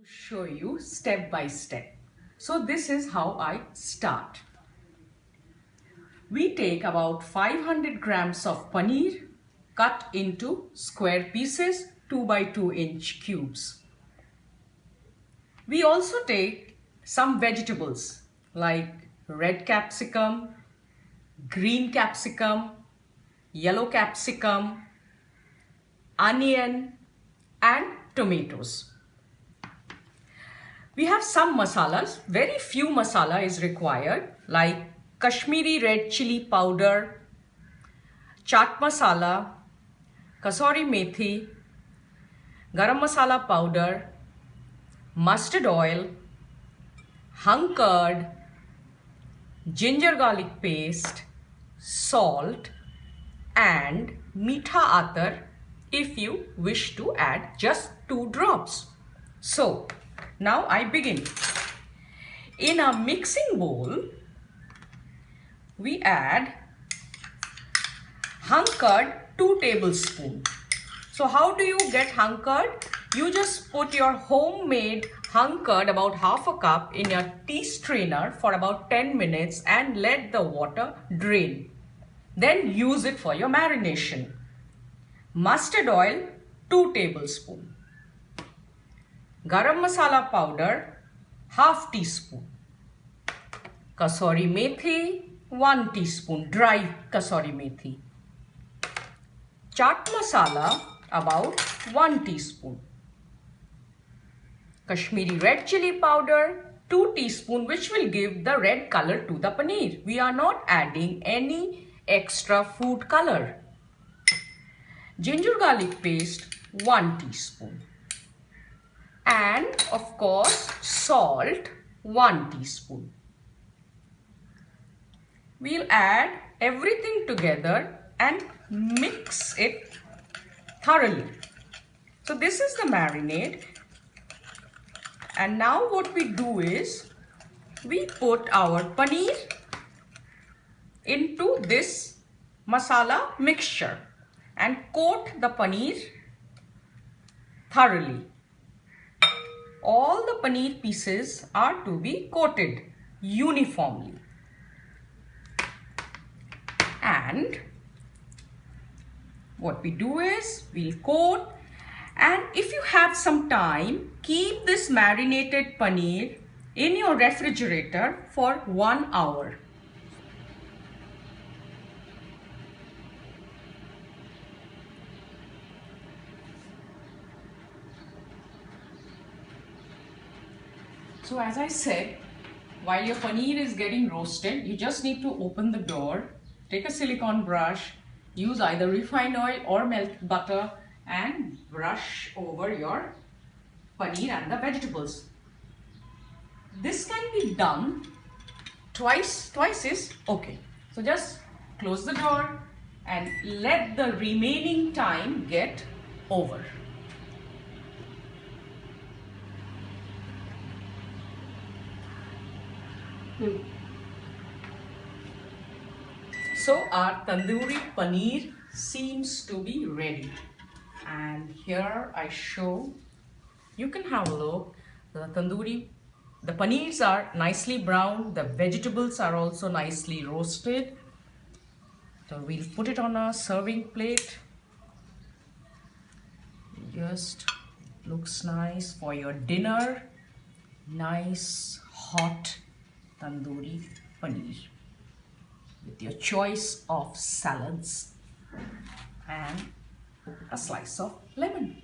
Show you step by step. So this is how I start. We take about 500 grams of paneer cut into square pieces 2 by 2 inch cubes. We also take some vegetables like red capsicum, green capsicum, yellow capsicum, onion and tomatoes. We have some masalas, very few masala is required like Kashmiri red chili powder, chaat masala, kasuri methi, garam masala powder, mustard oil, hung curd, ginger garlic paste, salt and meetha atar if you wish to add just 2 drops. So now I begin. In a mixing bowl, we add hung curd 2 tablespoons. So how do you get hung curd? You just put your homemade hung curd about half a cup in your tea strainer for about 10 minutes and let the water drain. Then use it for your marination. Mustard oil 2 tablespoons. Garam masala powder half teaspoon. Kasuri methi 1 teaspoon, dry kasuri methi. Chaat masala about 1 teaspoon. Kashmiri red chili powder 2 teaspoon, which will give the red color to the paneer. We are not adding any extra food color. Ginger garlic paste 1 teaspoon. And of course salt 1 teaspoon. We'll add everything together and mix it thoroughly. So this is the marinade. And now what we do is we put our paneer into this masala mixture and coat the paneer thoroughly. All the paneer pieces are to be coated uniformly. And what we do is we'll coat, and if you have some time, keep this marinated paneer in your refrigerator for 1 hour. So as I said, while your paneer is getting roasted, you just need to open the door, take a silicone brush, use either refined oil or melted butter and brush over your paneer and the vegetables. This can be done twice is okay. So just close the door and let the remaining time get over. So our tandoori paneer seems to be ready, and here I show, you can have a look. The paneers are nicely browned, the vegetables are also nicely roasted. So we'll put it on a serving plate. Just looks nice for your dinner. Nice hot tandoori paneer with your choice of salads and a slice of lemon.